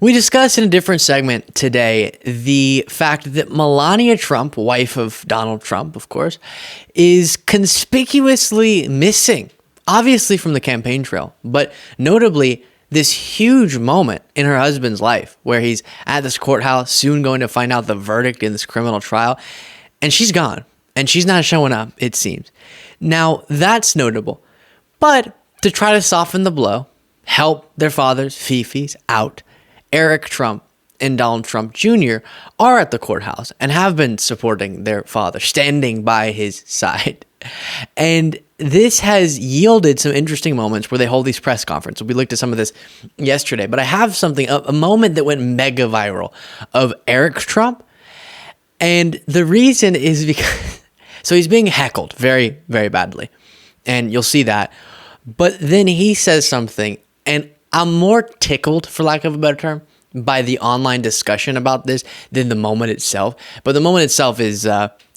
We discussed in a different segment today the fact that Melania Trump, wife of Donald Trump, of course, is conspicuously missing, obviously from the campaign trail, but notably this huge moment in her husband's life where he's at this courthouse, soon going to find out the verdict in this criminal trial, and she's gone, and she's not showing up, it seems. Now, that's notable, but to try to soften the blow, help their fathers, fifis, out, Eric Trump and Donald Trump Jr. are at the courthouse and have been supporting their father, standing by his side. And this has yielded some interesting moments where they hold these press conferences. We looked at some of this yesterday, but I have something, a moment that went mega viral of Eric Trump. And the reason is because, so he's being heckled very, very badly. And you'll see that. But then he says something, and I'm more tickled, for lack of a better term, by the online discussion about this than the moment itself. But the moment itself is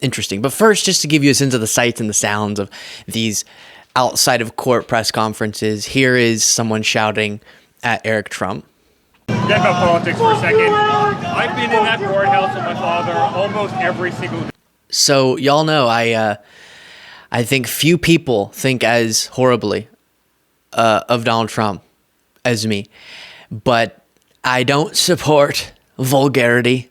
interesting. But first, just to give you a sense of the sights and the sounds of these outside of court press conferences, here is someone shouting at Eric Trump. Forget about politics for a second. I've been in that courthouse with my father almost every single day. So y'all know I think few people think as horribly of Donald Trump as me, but I don't support vulgarity.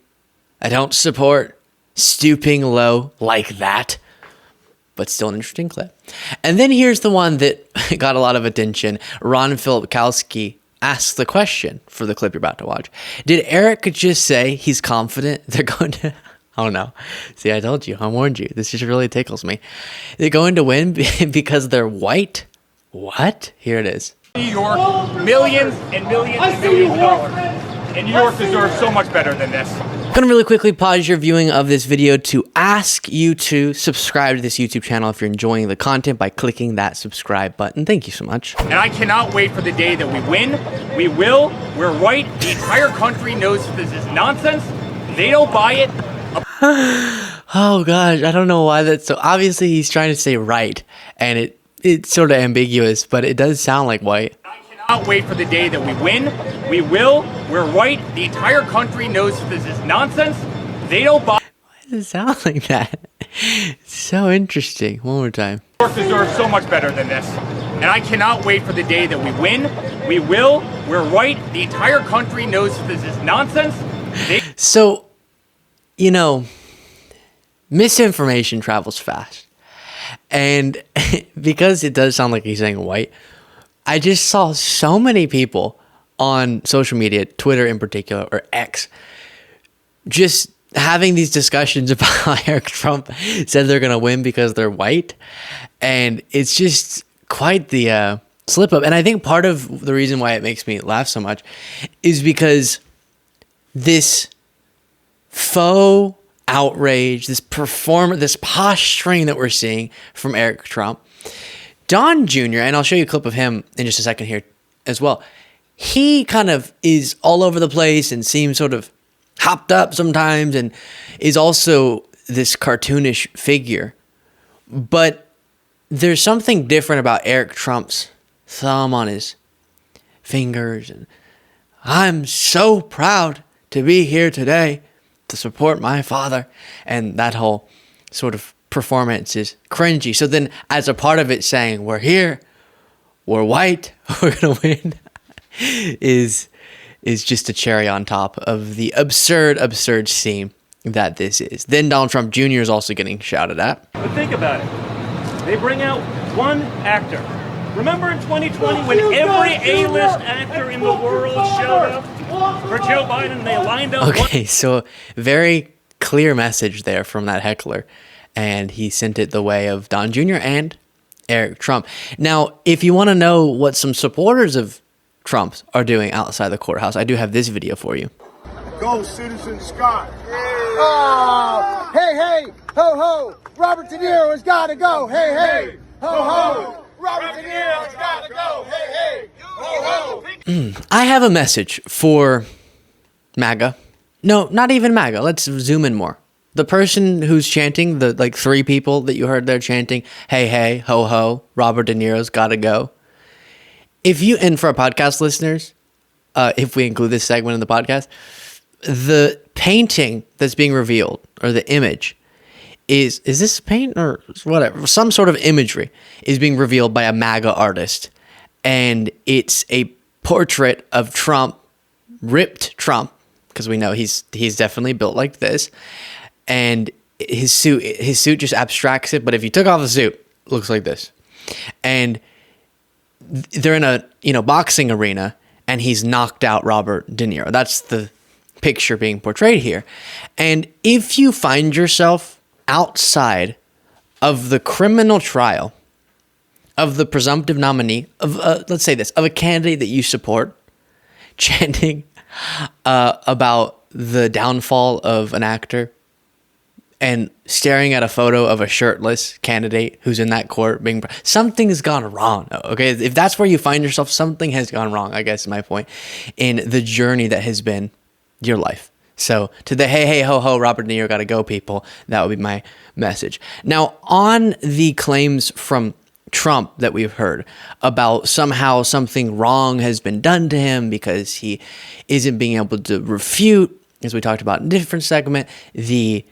I don't support stooping low like that, but still an interesting clip. And then here's the one that got a lot of attention. Ron Filipkowski asked the question for the clip you're about to watch. Did Eric just say he's confident they're going to... Oh no. See, I told you. I warned you. This just really tickles me. They're going to win because they're white? What? Here it is. New York, millions and millions and millions of dollars. And New York deserves so much better than this. I'm going to really quickly pause your viewing of this video to ask you to subscribe to this YouTube channel if you're enjoying the content by clicking that subscribe button. Thank you so much. And I cannot wait for the day that we win. We will. We're right. The entire country knows that this is nonsense. They don't buy it. Oh gosh, I don't know why that's so. Obviously, he's trying to say right, and it's sort of ambiguous, but it does sound like white. I cannot wait for the day that we win. We will. We're right. The entire country knows that this is nonsense. They don't buy. Why does it sound like that? It's so interesting. One more time. New York deserves so much better than this. And I cannot wait for the day that we win. We will. We're right. The entire country knows that this is nonsense. So, you know, misinformation travels fast. And because it does sound like he's saying white, I just saw so many people on social media, Twitter in particular, or X, just having these discussions about how Eric Trump said they're going to win because they're white. And it's just quite the slip up. And I think part of the reason why it makes me laugh so much is because this faux outrage, this posturing that we're seeing from Eric Trump. Don Jr., and I'll show you a clip of him in just a second here as well. He kind of is all over the place and seems sort of hopped up sometimes and is also this cartoonish figure. But there's something different about Eric Trump's thumb on his fingers. And I'm so proud to be here today to support my father, and that whole sort of performance is cringy. So then as a part of it saying we're here, we're white, we're gonna win is just a cherry on top of the absurd scene that this is. Then Donald Trump Jr. is also getting shouted at. But think about it. They bring out one actor. Remember in 2020 when every A-list actor in the world showed up for Joe Biden, they lined up. Okay, so very clear message there from that heckler, and he sent it the way of Don Jr. and Eric Trump. Now, if you want to know what some supporters of Trump's are doing outside the courthouse, I do have this video for you. Go, Citizen Scott. Oh, hey, hey, ho, ho. Robert De Niro has got to go. Hey, hey, ho, ho. Robert De Niro has got to go. Hey, hey, ho, ho. I have a message for MAGA. No, not even MAGA. Let's zoom in more. The person who's chanting, the like three people that you heard there chanting, hey, hey, ho, ho, Robert De Niro's got to go. If you, and for our podcast listeners, if we include this segment in the podcast. The painting that's being revealed, or the image, is this paint or whatever? Some sort of imagery is being revealed by a MAGA artist. And it's a portrait of Trump, ripped Trump, because we know he's definitely built like this. And his suit just abstracts it. But if you took off the suit, it looks like this. And they're in a boxing arena, and he's knocked out Robert De Niro. That's the picture being portrayed here. And if you find yourself outside of the criminal trial of the presumptive nominee of, let's say this, of a candidate that you support, chanting about the downfall of an actor, and staring at a photo of a shirtless candidate who's in that court, something's gone wrong. Okay, if that's where you find yourself, something has gone wrong, I guess is my point, in the journey that has been your life. So to the hey ho ho Robert De Niro gotta go people, that would be my message. Now, on the claims from Trump that we've heard about somehow something wrong has been done to him because he isn't being able to refute, as we talked about in a different segment, the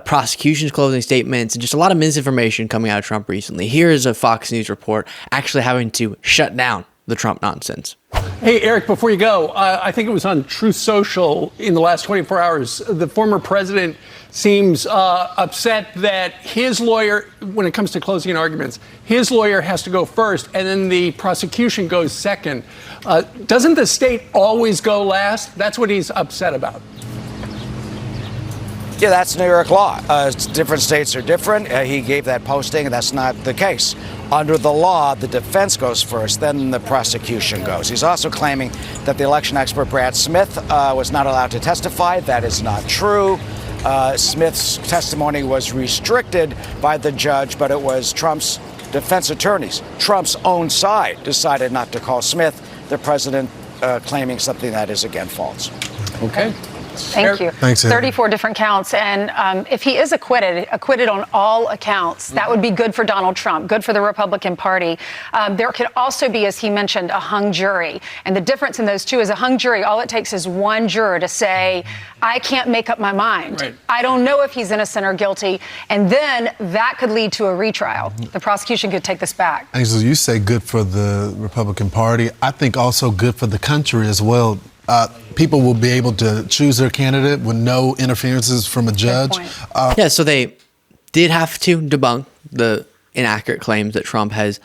prosecution's closing statements, and just a lot of misinformation coming out of Trump recently. Here is a Fox News report actually having to shut down the Trump nonsense. Hey, Eric, before you go, I think it was on Truth Social in the last 24 hours, the former president seems upset that his lawyer, when it comes to closing arguments, his lawyer has to go first, and then the prosecution goes second. Doesn't the state always go last? That's what he's upset about. Yeah, that's New York law. Different states are different. He gave that posting, and that's not the case. Under the law, the defense goes first, then the prosecution goes. He's also claiming that the election expert Brad Smith was not allowed to testify. That is not true. Smith's testimony was restricted by the judge, but it was Trump's defense attorneys, Trump's own side, decided not to call Smith, the president claiming something that is, again, false. Okay. Thank you. Thanks, 34 different counts. And if he is acquitted on all accounts, that would be good for Donald Trump, good for the Republican Party. There could also be, as he mentioned, a hung jury. And the difference in those two is a hung jury, all it takes is one juror to say, I can't make up my mind. Right. I don't know if he's innocent or guilty. And then that could lead to a retrial. The prosecution could take this back. Angela, you say good for the Republican Party. I think also good for the country as well. People will be able to choose their candidate with no interferences from a judge. Yeah, so they did have to debunk the inaccurate claims that Trump has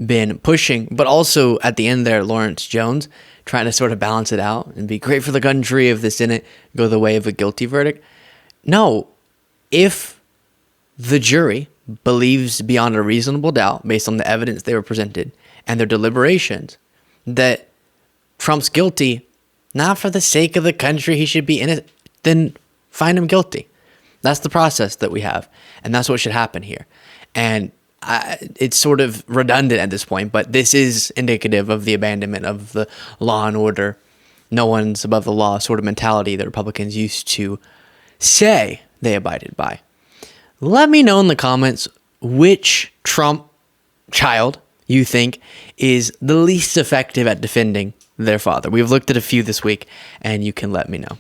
been pushing, but also at the end there, Lawrence Jones trying to sort of balance it out and be great for the country if this didn't go the way of a guilty verdict. No, if the jury believes beyond a reasonable doubt, based on the evidence they were presented and their deliberations, that Trump's guilty, not for the sake of the country, he should be innocent, then find him guilty. That's the process that we have, and that's what should happen here. And it's sort of redundant at this point, but this is indicative of the abandonment of the law and order, no one's above the law sort of mentality that Republicans used to say they abided by. Let me know in the comments which Trump child you think is the least effective at defending their father. We've looked at a few this week, and you can let me know.